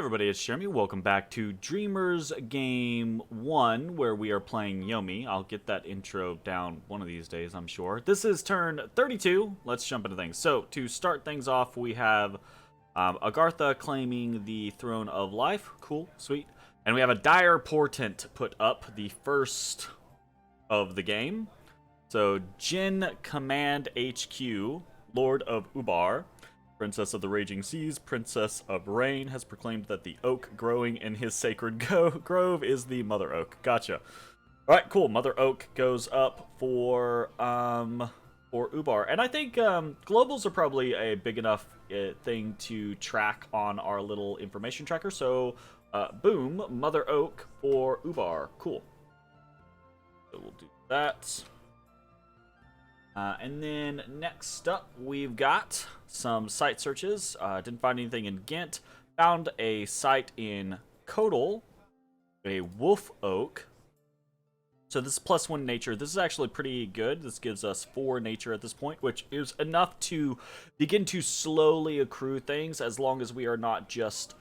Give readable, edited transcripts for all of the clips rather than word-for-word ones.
Everybody, it's Yomi. Welcome back to Dreamers Game 1, where we are playing Yomi. I'll get that intro down one of these days, I'm sure. This is turn 32. Let's jump into things. So, to start things off, we have Agartha claiming the Throne of Life. Cool, sweet. And we have a dire portent put up, the first of the game. So, Jin Command HQ, Lord of Ubar, Princess of the Raging Seas, Princess of Rain, has proclaimed that the oak growing in his sacred grove is the Mother Oak. Gotcha. Alright, cool. Mother Oak goes up for Ubar. And I think globals are probably a big enough thing to track on our little information tracker. So, boom, Mother Oak for Ubar. Cool. So we'll do that. And then next up, we've got some site searches. Didn't find anything in Ghent. Found a site in Kodal, a wolf oak. So this is +1 nature. This is actually pretty good. This gives us 4 nature at this point, which is enough to begin to slowly accrue things as long as we are not just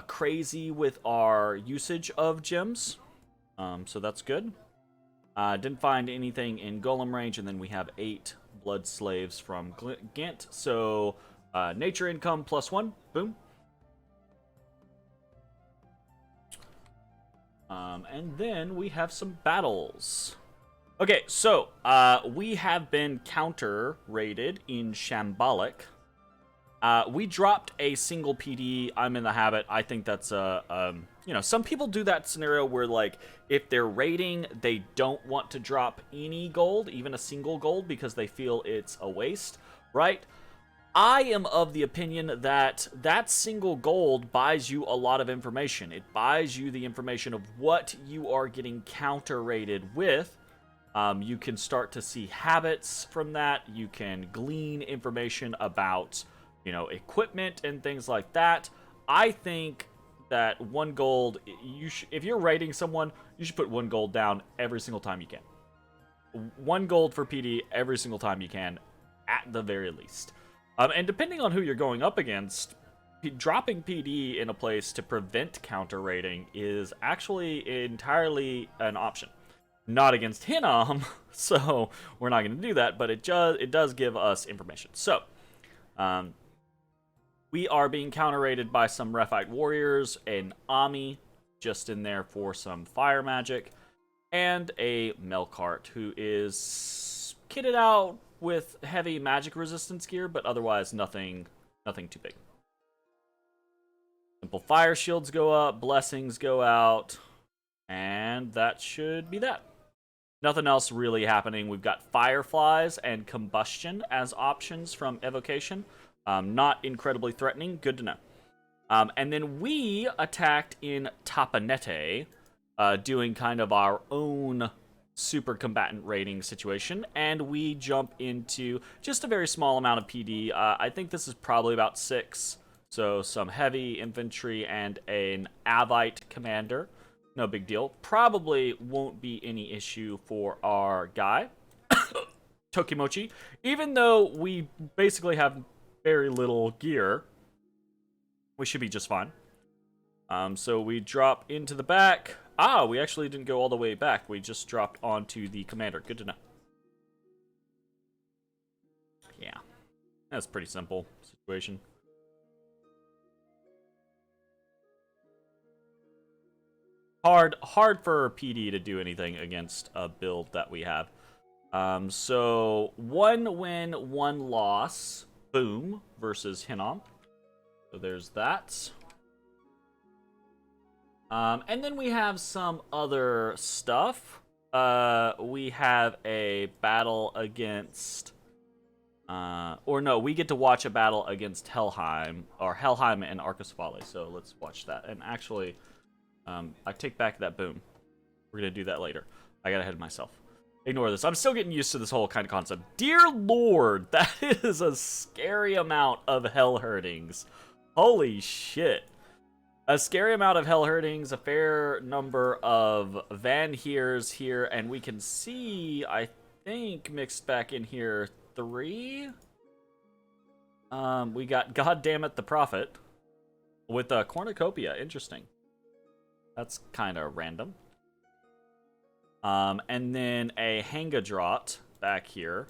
crazy with our usage of gems. So that's good. Didn't find anything in Golem range, and then we have 8 blood slaves from Ghent. So, nature income +1. Boom. And then we have some battles. Okay, so, we have been counter-rated in Shambolic. We dropped a single PD. I'm in the habit. I think that's some people do that scenario where, like, if they're raiding, they don't want to drop any gold, even a single gold, because they feel it's a waste, right? I am of the opinion that that single gold buys you a lot of information. It buys you the information of what you are getting counter-rated with. You can start to see habits from that. You can glean information about equipment and things like that. I think that 1 gold, if you're raiding someone, you should put 1 gold down every single time you can. 1 gold for PD every single time you can, at the very least. And depending on who you're going up against, dropping PD in a place to prevent counter raiding is actually entirely an option. Not against Hinnom, so we're not going to do that, but it does give us information. So, we are being counter-raided by some Rephite warriors, an Ami just in there for some fire magic, and a Melkart who is kitted out with heavy magic resistance gear, but otherwise nothing too big. Simple fire shields go up, blessings go out, and that should be that. Nothing else really happening. We've got fireflies and combustion as options from evocation. Not incredibly threatening. Good to know. And then we attacked in Tapanete, doing kind of our own super combatant raiding situation. And we jump into just a very small amount of PD. I think this is probably about 6. So some heavy infantry and an Avite commander. No big deal. Probably won't be any issue for our guy, Tokimochi. Even though we basically have very little gear, we should be just fine. So we drop into the back. We actually didn't go all the way back. We just dropped onto the commander. Good to know. Yeah, that's a pretty simple situation. Hard for PD to do anything against a build that we have. So 1 win, 1 loss. Boom, versus Hinnom. So there's that. And then we have some other stuff. We have a battle against... we get to watch a battle against Helheim and Arcus Valley. So let's watch that. And actually, I take back that boom. We're going to do that later. I got ahead of myself. Ignore this. I'm still getting used to this whole kind of concept. Dear Lord, that is a scary amount of hell hurtings. Holy shit. A scary amount of hell hurtings, a fair number of Van Heers here, and we can see, I think, mixed back in here, 3. We got Goddammit the Prophet. With a cornucopia, interesting. That's kind of random. And then a Hangadrot back here.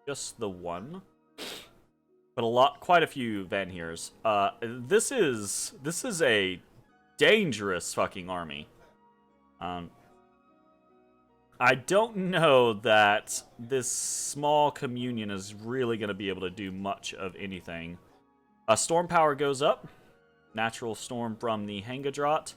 Just the one. But quite a few Van Heers. This is a dangerous fucking army. I don't know that this small communion is really going to be able to do much of anything. Storm power goes up. Natural storm from the Hangadrot.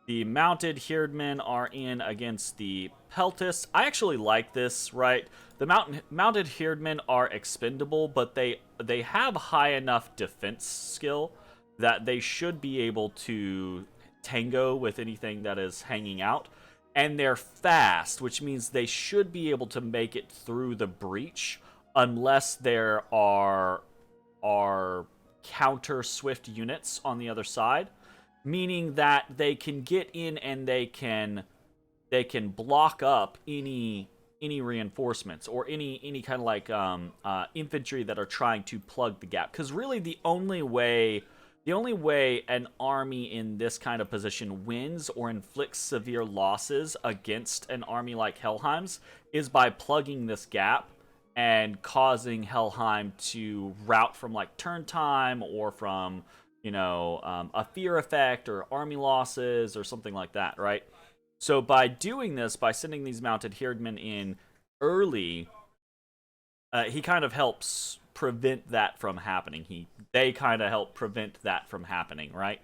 The mounted Herdmen are in against the Peltists. I actually like this, right? The mounted Herdmen are expendable, but they have high enough defense skill that they should be able to tango with anything that is hanging out. And they're fast, which means they should be able to make it through the breach unless there are counter swift units on the other side, meaning that they can get in and they can block up any reinforcements or any kind of like infantry that are trying to plug the gap. Because really the only way an army in this kind of position wins or inflicts severe losses against an army like Helheim's is by plugging this gap and causing Helheim to route from like turn time or from, a fear effect or army losses or something like that, right? So by doing this, by sending these mounted Herdmen in early, he kind of helps prevent that from happening. They kind of help prevent that from happening, right?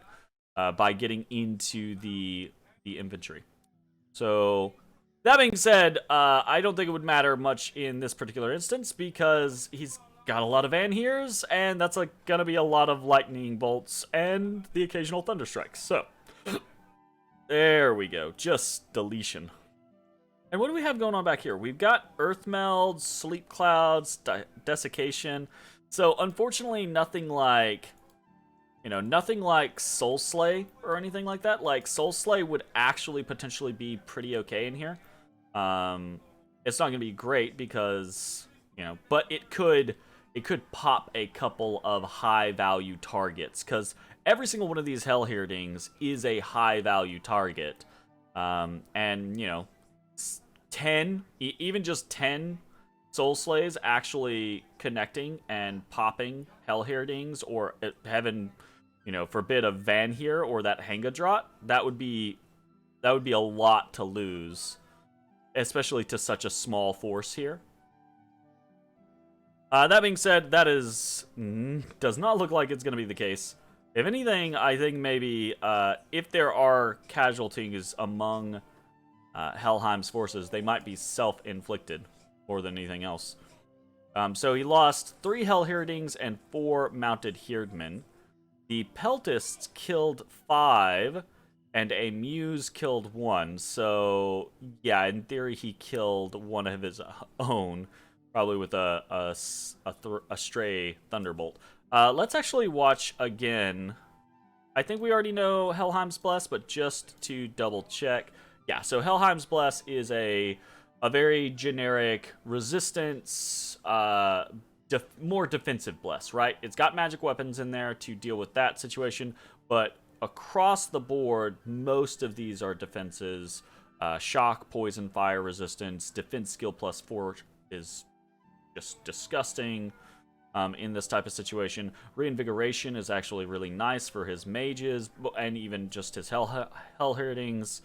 By getting into the infantry. So that being said, I don't think it would matter much in this particular instance because he's got a lot of Anheers, and that's gonna be a lot of lightning bolts and the occasional thunderstrikes. So there we go, just deletion. And what do we have going on back here? We've got Earth Meld, Sleep Clouds, Desiccation. So unfortunately, nothing like Soul Slay or anything like that. Like Soul Slay would actually potentially be pretty okay in here. It's not gonna be great because but it could pop a couple of high value targets because every single one of these Hell Heardings is a high value target, and 10, even just 10 Soul Slays actually connecting and popping Hell Heardings or heaven, forbid a Van here or that Hangadrot, that would be a lot to lose, especially to such a small force here. That being said, that does not look like it's going to be the case. If anything, I think maybe if there are casualties among Helheim's forces, they might be self-inflicted more than anything else. So he lost 3 Hell Herdings and 4 mounted Herdmen. The Peltists killed 5, and a Muse killed 1. So yeah, in theory, he killed one of his own, probably with a stray Thunderbolt. Let's actually watch again. I think we already know Helheim's Bless, but just to double check. Yeah, so Helheim's Bless is a very generic resistance, more defensive Bless, right? It's got magic weapons in there to deal with that situation, but across the board, most of these are defenses. Shock, poison, fire resistance, defense skill +4 is just disgusting in this type of situation. Reinvigoration is actually really nice for his mages and even just his Hell Herdings.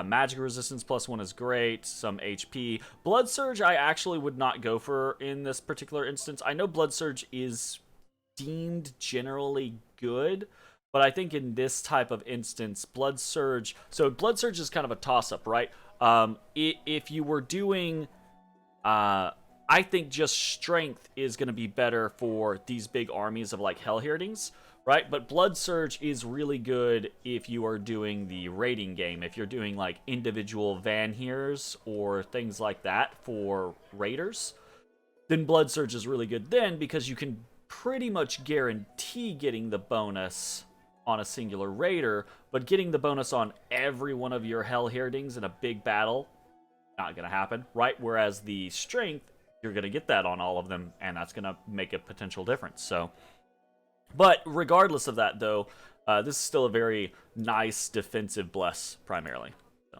Magic resistance +1 is great. Some HP. Blood Surge I actually would not go for in this particular instance. I know Blood Surge is deemed generally good, but I think in this type of instance, Blood Surge... So Blood Surge is kind of a toss-up, right? If you were doing... I think just strength is going to be better for these big armies of like Hell Herdings, right? But Blood Surge is really good if you are doing the raiding game. If you're doing like individual Van Heers or things like that for raiders, then Blood Surge is really good then because you can pretty much guarantee getting the bonus on a singular raider, but getting the bonus on every one of your Hell Herdings in a big battle, not going to happen, right? Whereas the strength, you're going to get that on all of them, and that's going to make a potential difference. So But regardless of that, though, this is still a very nice defensive bless, primarily. So,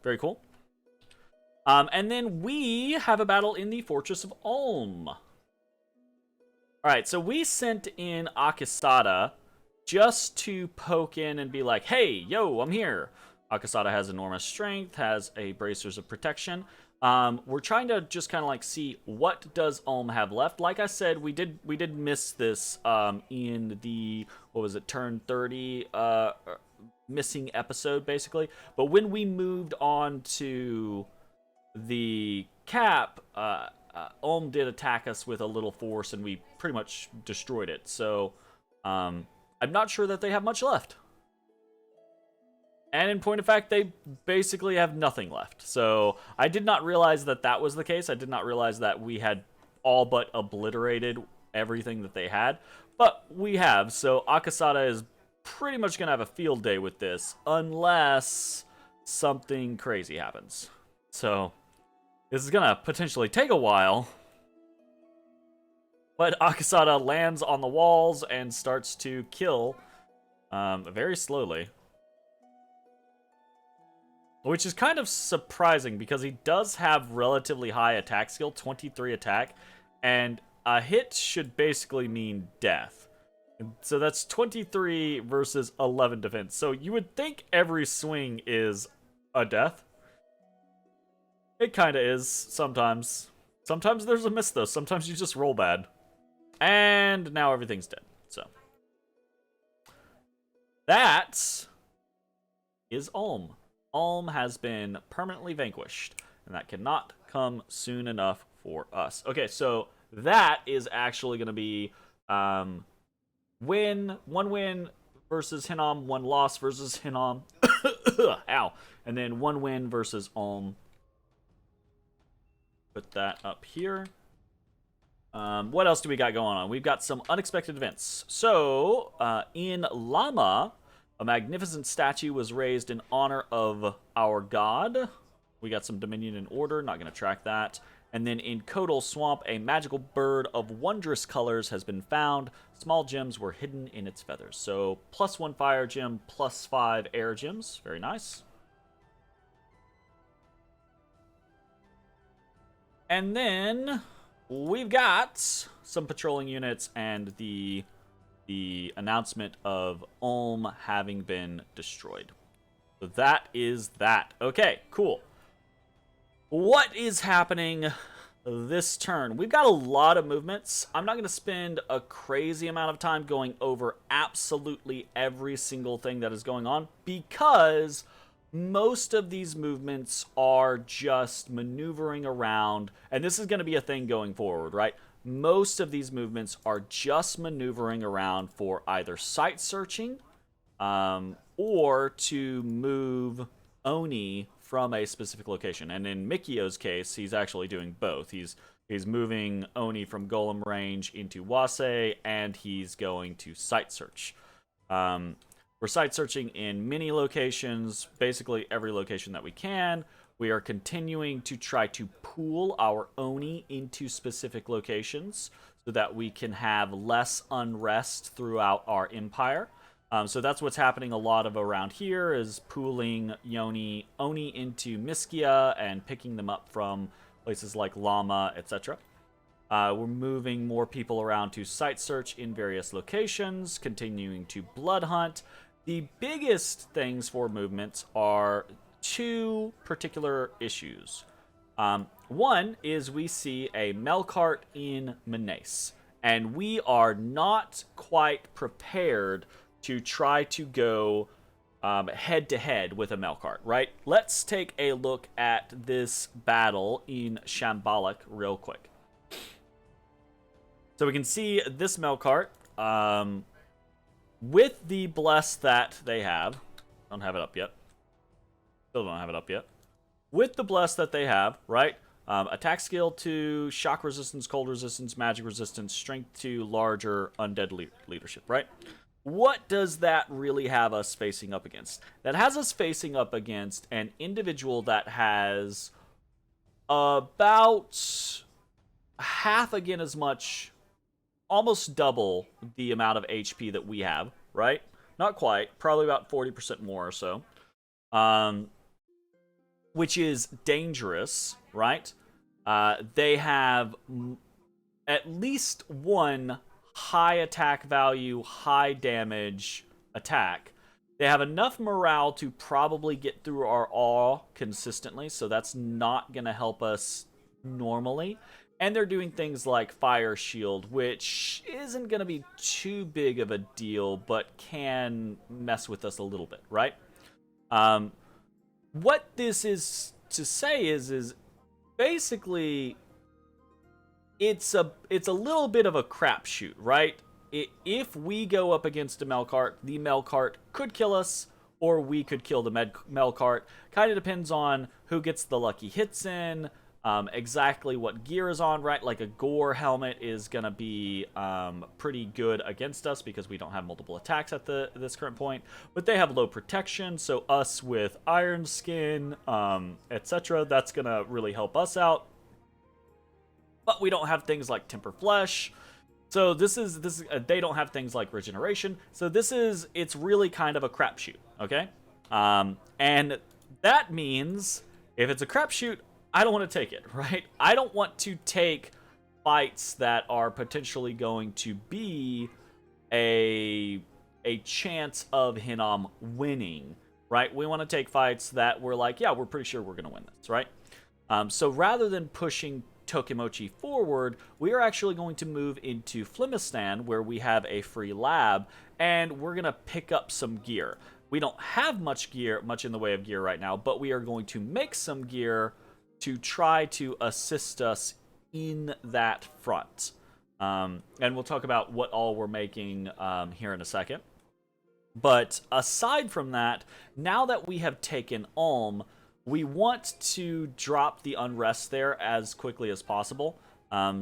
very cool. And then we have a battle in the Fortress of Ulm. Alright, so we sent in Akasada just to poke in and be like, hey, yo, I'm here. Akasada has enormous strength, has a bracers of protection. We're trying to just kind of like see what does Ulm have left. Like I said, we did miss this in the, what was it, turn 30 missing episode, basically. But when we moved on to the cap, Ulm did attack us with a little force, and we pretty much destroyed it. So I'm not sure that they have much left. And in point of fact, they basically have nothing left. So I did not realize that that was the case. I did not realize that we had all but obliterated everything that they had. But we have. So Akasada is pretty much going to have a field day with this, unless something crazy happens. So this is going to potentially take a while. But Akasada lands on the walls and starts to kill very slowly. Which is kind of surprising because he does have relatively high attack skill, 23 attack, and a hit should basically mean death. So that's 23 versus 11 defense. So you would think every swing is a death. It kind of is sometimes. Sometimes there's a miss though. Sometimes you just roll bad. And now everything's dead. So that is Ulm. Ulm has been permanently vanquished, and that cannot come soon enough for us. Okay, so that is actually going to be one win versus Hinnom, one loss versus Hinnom. Ow. And then one win versus Ulm. Put that up here. What else do we got going on? We've got some unexpected events. So, in Lama, a magnificent statue was raised in honor of our god. We got some Dominion and Order, not going to track that. And then in Kodal Swamp, a magical bird of wondrous colors has been found. Small gems were hidden in its feathers. So, +1 fire gem, +5 air gems. Very nice. And then we've got some patrolling units and the announcement of Ulm having been destroyed. So that is that. Okay, cool. What is happening this turn? We've got a lot of movements. I'm not going to spend a crazy amount of time going over absolutely every single thing that is going on, because most of these movements are just maneuvering around, and this is going to be a thing going forward, right? Most of these movements are just maneuvering around for either site searching or to move Oni from a specific location. And in Mikio's case, he's actually doing both. He's moving Oni from Golem range into Wase, and he's going to site search. We're site searching in many locations, basically every location that we can. We are continuing to try to pool our Oni into specific locations so that we can have less unrest throughout our empire. So that's what's happening a lot of around here, is pooling Oni into Miskia and picking them up from places like Lama, etc. We're moving more people around to site search in various locations, continuing to blood hunt. The biggest things for movements are two particular issues. One is we see a Melkart in Menace, and we are not quite prepared to try to go head-to-head with a Melkart, right? Let's take a look at this battle in Shambolic real quick. So we can see this Melkart with the bless that they have. Don't have it up yet. Still don't have it up yet. With the bless that they have, right? Attack skill 2, shock resistance, cold resistance, magic resistance, strength 2, larger, undead leadership, right? What does that really have us facing up against? That has us facing up against an individual that has about half again as much almost double the amount of HP that we have, right? Not quite, probably about 40% more or so. Um, which is dangerous, right? They have at least one high attack value, high damage attack. They have enough morale to probably get through our awe consistently, so that's not going to help us normally. And they're doing things like Fire Shield, which isn't going to be too big of a deal, but can mess with us a little bit, right? Um, what this is to say is basically it's a little bit of a crapshoot, right? If we go up against a Melkart, the Melkart could kill us, or we could kill the Melkart. Kind of depends on who gets the lucky hits in, exactly what gear is on, right? Like a Gore helmet is gonna be pretty good against us because we don't have multiple attacks at this current point. But they have low protection, so us with Iron Skin, etc., that's gonna really help us out. But we don't have things like Temper Flesh. So this is they don't have things like regeneration. So it's really kind of a crapshoot, okay? And that means if it's a crapshoot, I don't want to take it, right? I don't want to take fights that are potentially going to be a chance of Hinnom winning, right? We want to take fights that we're like, yeah, we're pretty sure we're going to win this, right? So rather than pushing Tokimochi forward, we are actually going to move into Flimistan, where we have a free lab, and we're going to pick up some gear. We don't have much in the way of gear right now, but we are going to make some gear to try to assist us in that front. And we'll talk about what all we're making here in a second. But aside from that, now that we have taken Ulm, we want to drop the unrest there as quickly as possible.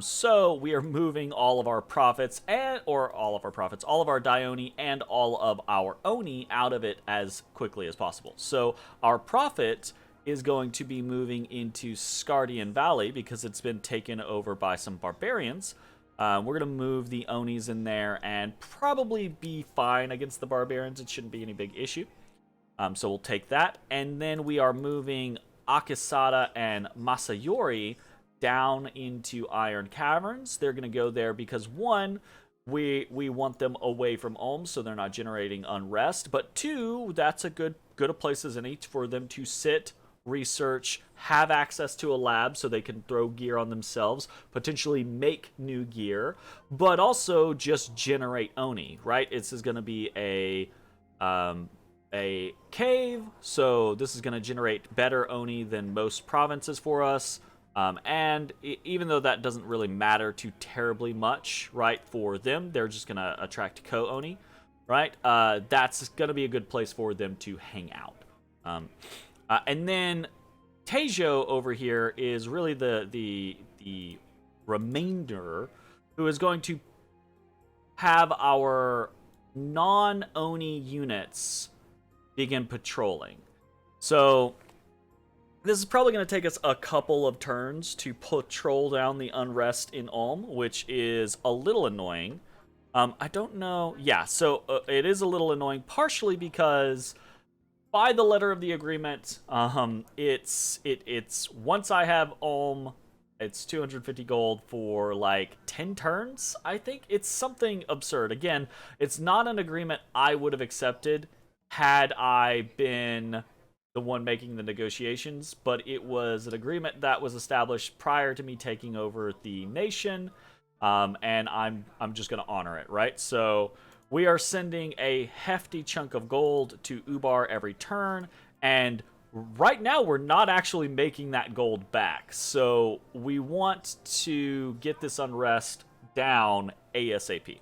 So we are moving all of our profits all of our Dione and all of our Oni out of it as quickly as possible. So our profit is going to be moving into Scardian Valley because it's been taken over by some barbarians. We're going to move the Onis in there and probably be fine against the barbarians. It shouldn't be any big issue. So we'll take that. And then we are moving Akisada and Masayori down into Iron Caverns. They're going to go there because, one, we want them away from Ulm so they're not generating unrest. But two, that's a good a place as any for them to sit, research, have access to a lab so they can throw gear on themselves, potentially make new gear, but also just generate Oni, right? This is going to be a cave, so this is going to generate better Oni than most provinces for us. And even though that doesn't really matter too terribly much, right, for them, they're just going to attract Ko-Oni, right? That's going to be a good place for them to hang out. And then Tejo over here is really the remainder who is going to have our non-Oni units begin patrolling. So this is probably going to take us a couple of turns to patrol down the unrest in Ulm, which is a little annoying. I don't know. Yeah, so it is a little annoying, partially because by the letter of the agreement, it's once I have Ulm, it's 250 gold for like 10 turns, I think. It's something absurd. Again, it's not an agreement I would have accepted had I been the one making the negotiations, but it was an agreement that was established prior to me taking over the nation, and I'm just going to honor it, right? So we are sending a hefty chunk of gold to Ubar every turn, and right now we're not actually making that gold back. So we want to get this unrest down ASAP.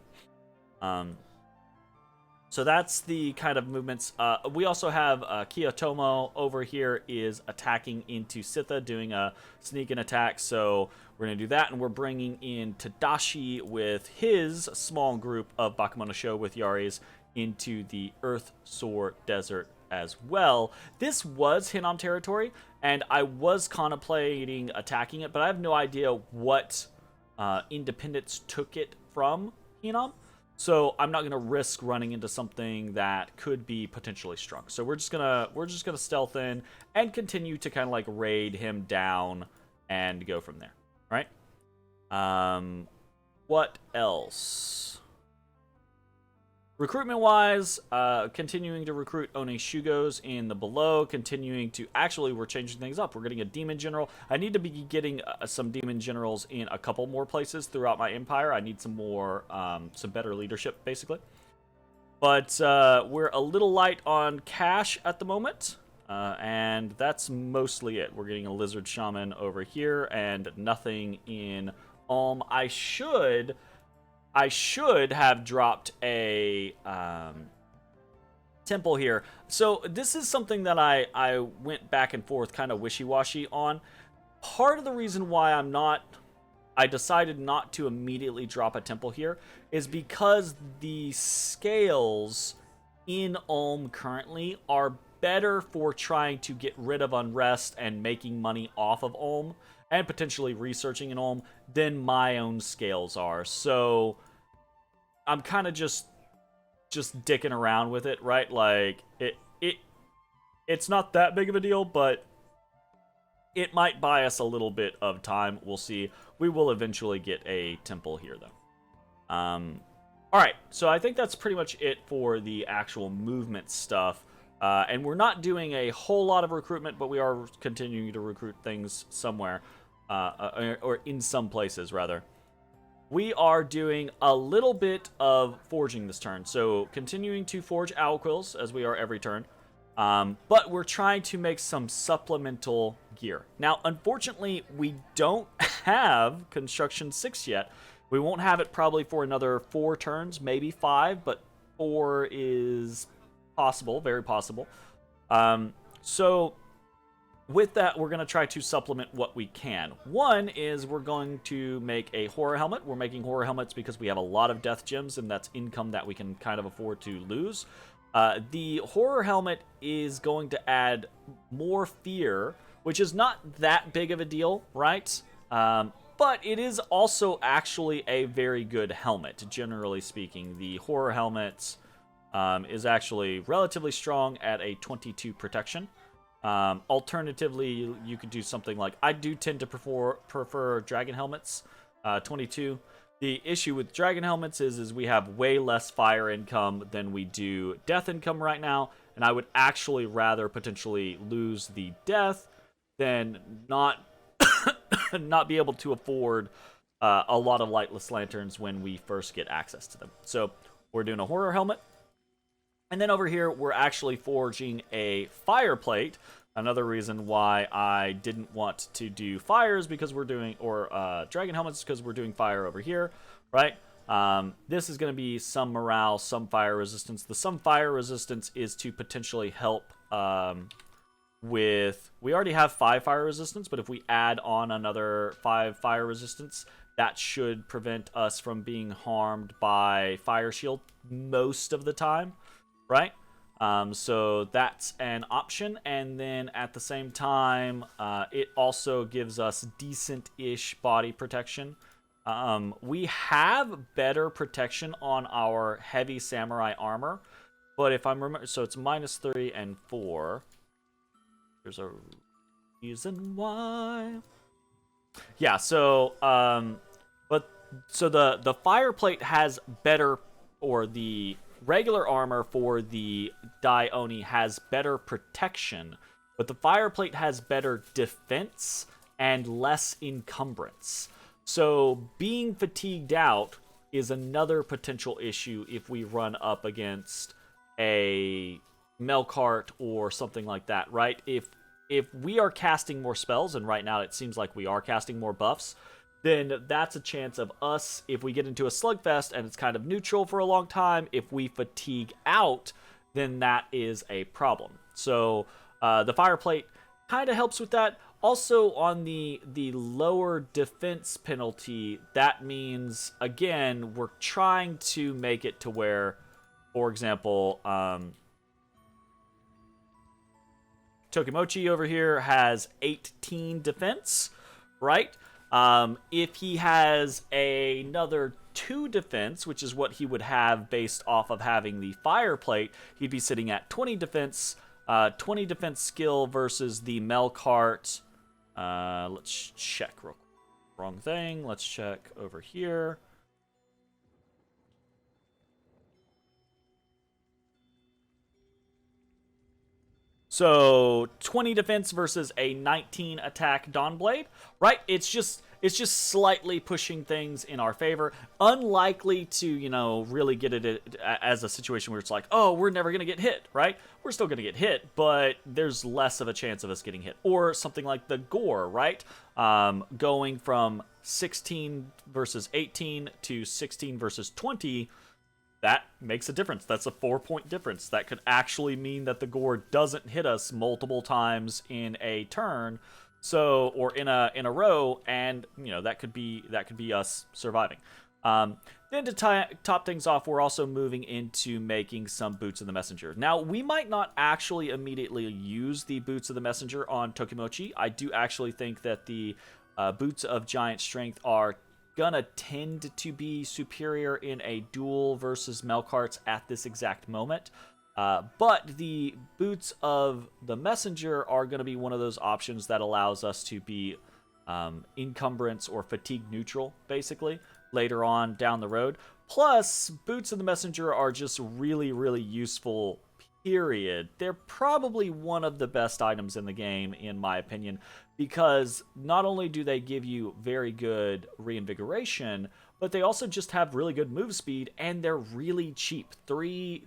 So that's the kind of movements. We also have Kiyotomo over here is attacking into Sitha, doing a sneak and attack. So we're going to do that, and we're bringing in Tadashi with his small group of Bakemono with Yaris into the Earth Soar Desert as well. This was Hinnom territory, and I was contemplating attacking it, but I have no idea what independents took it from Hinam. So I'm not gonna risk running into something that could be potentially strong. So we're just gonna stealth in and continue to kind of like raid him down and go from there. Right? What else? Recruitment-wise, continuing to recruit Onishugos in the below, continuing to... Actually, we're changing things up. We're getting a Demon General. I need to be getting some Demon Generals in a couple more places throughout my Empire. I need some more, some better leadership, basically. But we're a little light on cash at the moment, and that's mostly it. We're getting a Lizard Shaman over here, and nothing in Ulm. I should have dropped a temple here. So this is something that I went back and forth kind of wishy-washy on. Part of the reason why I decided not to immediately drop a temple here is because the scales in Ulm currently are better for trying to get rid of unrest and making money off of Ulm and potentially researching in Ulm than my own scales are. So I'm kind of just dicking around with it, right? Like it's not that big of a deal, but it might buy us a little bit of time. We'll see. We will eventually get a temple here, though. All right, so I think that's pretty much it for the actual movement stuff. And we're not doing a whole lot of recruitment, but we are continuing to recruit things somewhere, or in some places, rather. We are doing a little bit of forging this turn, so continuing to forge owl quills, as we are every turn. But we're trying to make some supplemental gear. Now, unfortunately, we don't have Construction 6 yet. We won't have it probably for another 4 turns, maybe 5, but 4 is possible, very possible. So with that, we're going to try to supplement what we can. One is we're going to make a horror helmet. We're making horror helmets because we have a lot of death gems, and that's income that we can kind of afford to lose. The horror helmet is going to add more fear, which is not that big of a deal, right? But it is also actually a very good helmet, generally speaking. The horror helmet is actually relatively strong at a 22 protection. Alternatively, you could do something like... I do tend to prefer dragon helmets, 22. The issue with dragon helmets is we have way less fire income than we do death income right now, and I would actually rather potentially lose the death than not not be able to afford a lot of lightless lanterns when we first get access to them. So we're doing a horror helmet. And then over here, we're actually forging a fire plate. Another reason why I didn't want to do fires because we're doing, or dragon helmets because we're doing fire over here, right? This is going to be some morale, some fire resistance. The some fire resistance is to potentially help with... We already have 5 fire resistance, but if we add on another 5 fire resistance, that should prevent us from being harmed by fire shield most of the time, right? So that's an option, and then at the same time, it also gives us decent-ish body protection. We have better protection on our heavy samurai armor, but if I'm remember, so it's -3 and 4. There's a reason why. Yeah, so so the fire plate has better, or the regular armor for the Dai Oni has better protection, but the fire plate has better defense and less encumbrance. So being fatigued out is another potential issue if we run up against a Melkart or something like that, right? If we are casting more spells, and right now it seems like we are casting more buffs, then that's a chance of us, if we get into a slugfest and it's kind of neutral for a long time, if we fatigue out, then that is a problem. So the fire plate kind of helps with that. Also, on the lower defense penalty, that means, again, we're trying to make it to where, for example, Tokimochi over here has 18 defense, right? If he has another 2 defense, which is what he would have based off of having the fire plate, he'd be sitting at 20 defense, 20 defense skill versus the Melkart. Let's check real quick. Wrong thing. Let's check over here. So 20 defense versus a 19 attack Dawnblade, right? It's just slightly pushing things in our favor. Unlikely to, really get it as a situation where it's like, oh, we're never going to get hit, right? We're still going to get hit, but there's less of a chance of us getting hit. Or something like the Gore, right? Going from 16 versus 18 to 16 versus 20, that makes a difference. That's a 4-point difference. That could actually mean that the Gore doesn't hit us multiple times in a turn, or in a row, and that could be us surviving. Then to top things off, we're also moving into making some Boots of the Messenger. Now, we might not actually immediately use the Boots of the Messenger on Tokimochi. I do actually think that the Boots of Giant Strength are gonna tend to be superior in a duel versus Melkarts at this exact moment. But the Boots of the Messenger are going to be one of those options that allows us to be encumbrance or fatigue neutral, basically, later on down the road. Plus, Boots of the Messenger are just really, really useful, period. They're probably one of the best items in the game, in my opinion, because not only do they give you very good reinvigoration, but they also just have really good move speed, and they're really cheap. Three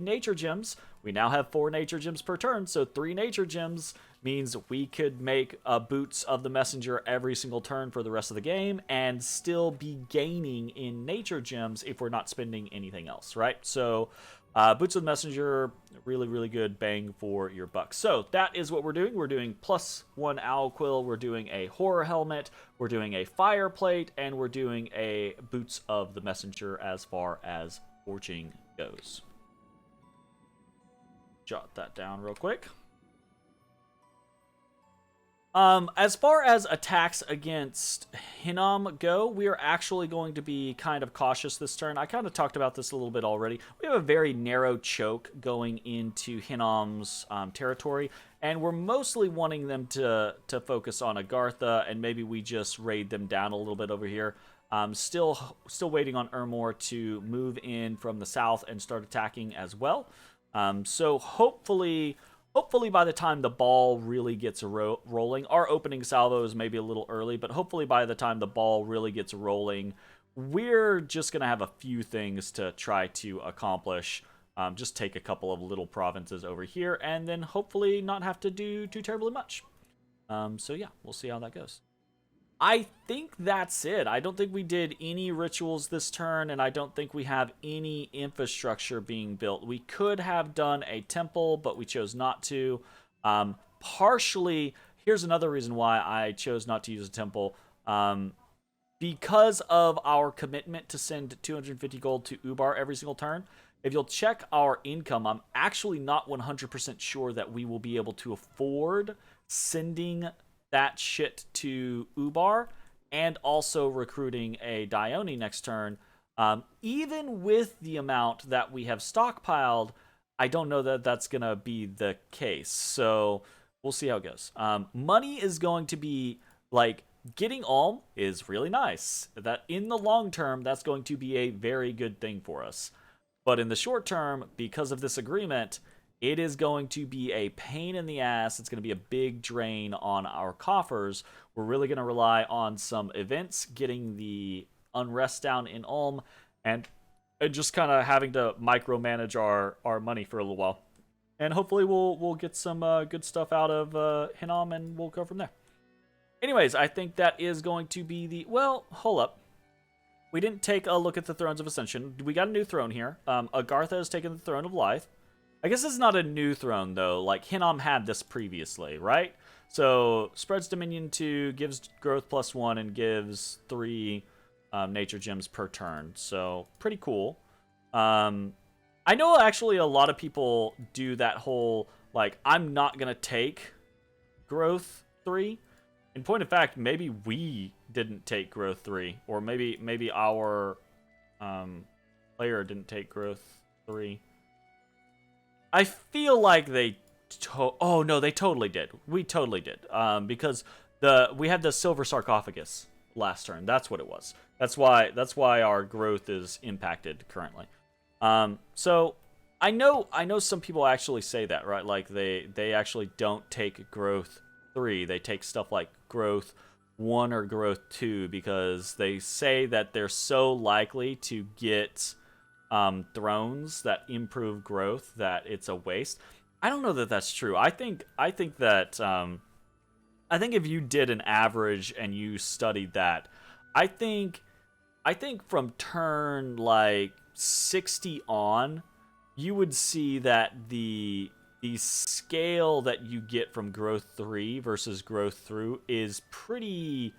nature gems. We now have 4 nature gems per turn, so 3 nature gems means we could make Boots of the Messenger every single turn for the rest of the game and still be gaining in nature gems if we're not spending anything else, right? So Boots of the Messenger, really, really good bang for your buck. So that is what we're doing. We're doing +1 Owl Quill, we're doing a Horror Helmet, we're doing a Fire Plate, and we're doing a Boots of the Messenger as far as forging goes. Jot that down real quick. As far as attacks against Hinnom go, we are actually going to be kind of cautious this turn. I kind of talked about this a little bit already. We have a very narrow choke going into Hinnom's territory, and we're mostly wanting them to focus on Agartha, and maybe we just raid them down a little bit over here. Still waiting on Ermor to move in from the south and start attacking as well. So hopefully by the time the ball really gets rolling, our opening salvo is maybe a little early, but hopefully by the time the ball really gets rolling, we're just going to have a few things to try to accomplish. Just take a couple of little provinces over here, and then hopefully not have to do too terribly much. So yeah, we'll see how that goes. I think that's it. I don't think we did any rituals this turn, and I don't think we have any infrastructure being built. We could have done a temple, but we chose not to. Partially, here's another reason why I chose not to use a temple. Because of our commitment to send 250 gold to Ubar every single turn, if you'll check our income, I'm actually not 100% sure that we will be able to afford sending that shit to Ubar and also recruiting a Dione next turn. Even with the amount that we have stockpiled, I don't know that that's going to be the case. So we'll see how it goes. Money is going to be, like, getting Ulm is really nice. That in the long term, that's going to be a very good thing for us. But in the short term, because of this agreement, it is going to be a pain in the ass. It's going to be a big drain on our coffers. We're really going to rely on some events, getting the unrest down in Ulm, and just kind of having to micromanage our money for a little while. And hopefully we'll get some good stuff out of Hinnom, and we'll go from there. Anyways, I think that is going to be the... Well, hold up. We didn't take a look at the Thrones of Ascension. We got a new throne here. Agartha has taken the Throne of Life. I guess it's not a new throne, though. Like, Hinnom had this previously, right? So, spreads Dominion 2, gives growth +1, and gives 3 nature gems per turn. So, pretty cool. I know, actually, a lot of people do that whole, like, I'm not going to take growth 3, In point of fact, maybe we didn't take growth 3, or maybe our player didn't take growth 3. I feel like they oh no, they totally did. We totally did. Because we had the silver sarcophagus last turn. That's what it was. That's why our growth is impacted currently. So I know some people actually say that, right? Like they actually don't take growth 3. They take stuff like growth 1 or growth 2 because they say that they're so likely to get thrones that improve growth that it's a waste. I don't know that that's true. I think that I think if you did an average and you studied that, I think from turn like 60 on, you would see that the scale that you get from growth 3 versus growth through is pretty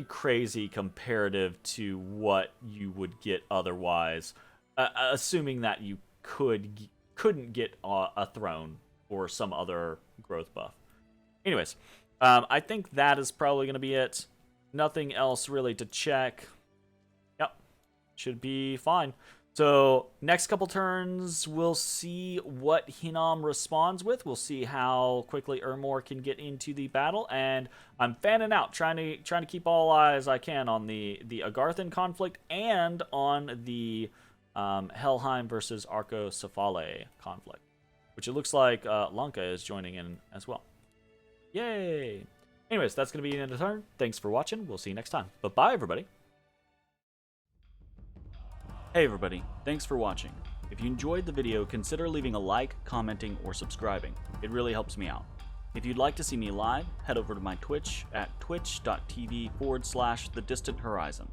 crazy comparative to what you would get otherwise, assuming that you couldn't get a throne or some other growth buff. Anyways, I think that is probably going to be it. Nothing else really to check. Yep, should be fine. So next couple turns, we'll see what Hinam responds with. We'll see how quickly Ermor can get into the battle, and I'm fanning out, trying to keep all eyes I can on the Agarthan conflict and on the Helheim versus Arcocephale conflict, which it looks like Lanka is joining in as well. Yay! Anyways, that's going to be the end of the turn. Thanks for watching. We'll see you next time. Bye-bye, everybody. Hey everybody, thanks for watching. If you enjoyed the video, consider leaving a like, commenting, or subscribing. It really helps me out. If you'd like to see me live, head over to my Twitch at twitch.tv/thedistanthorizon.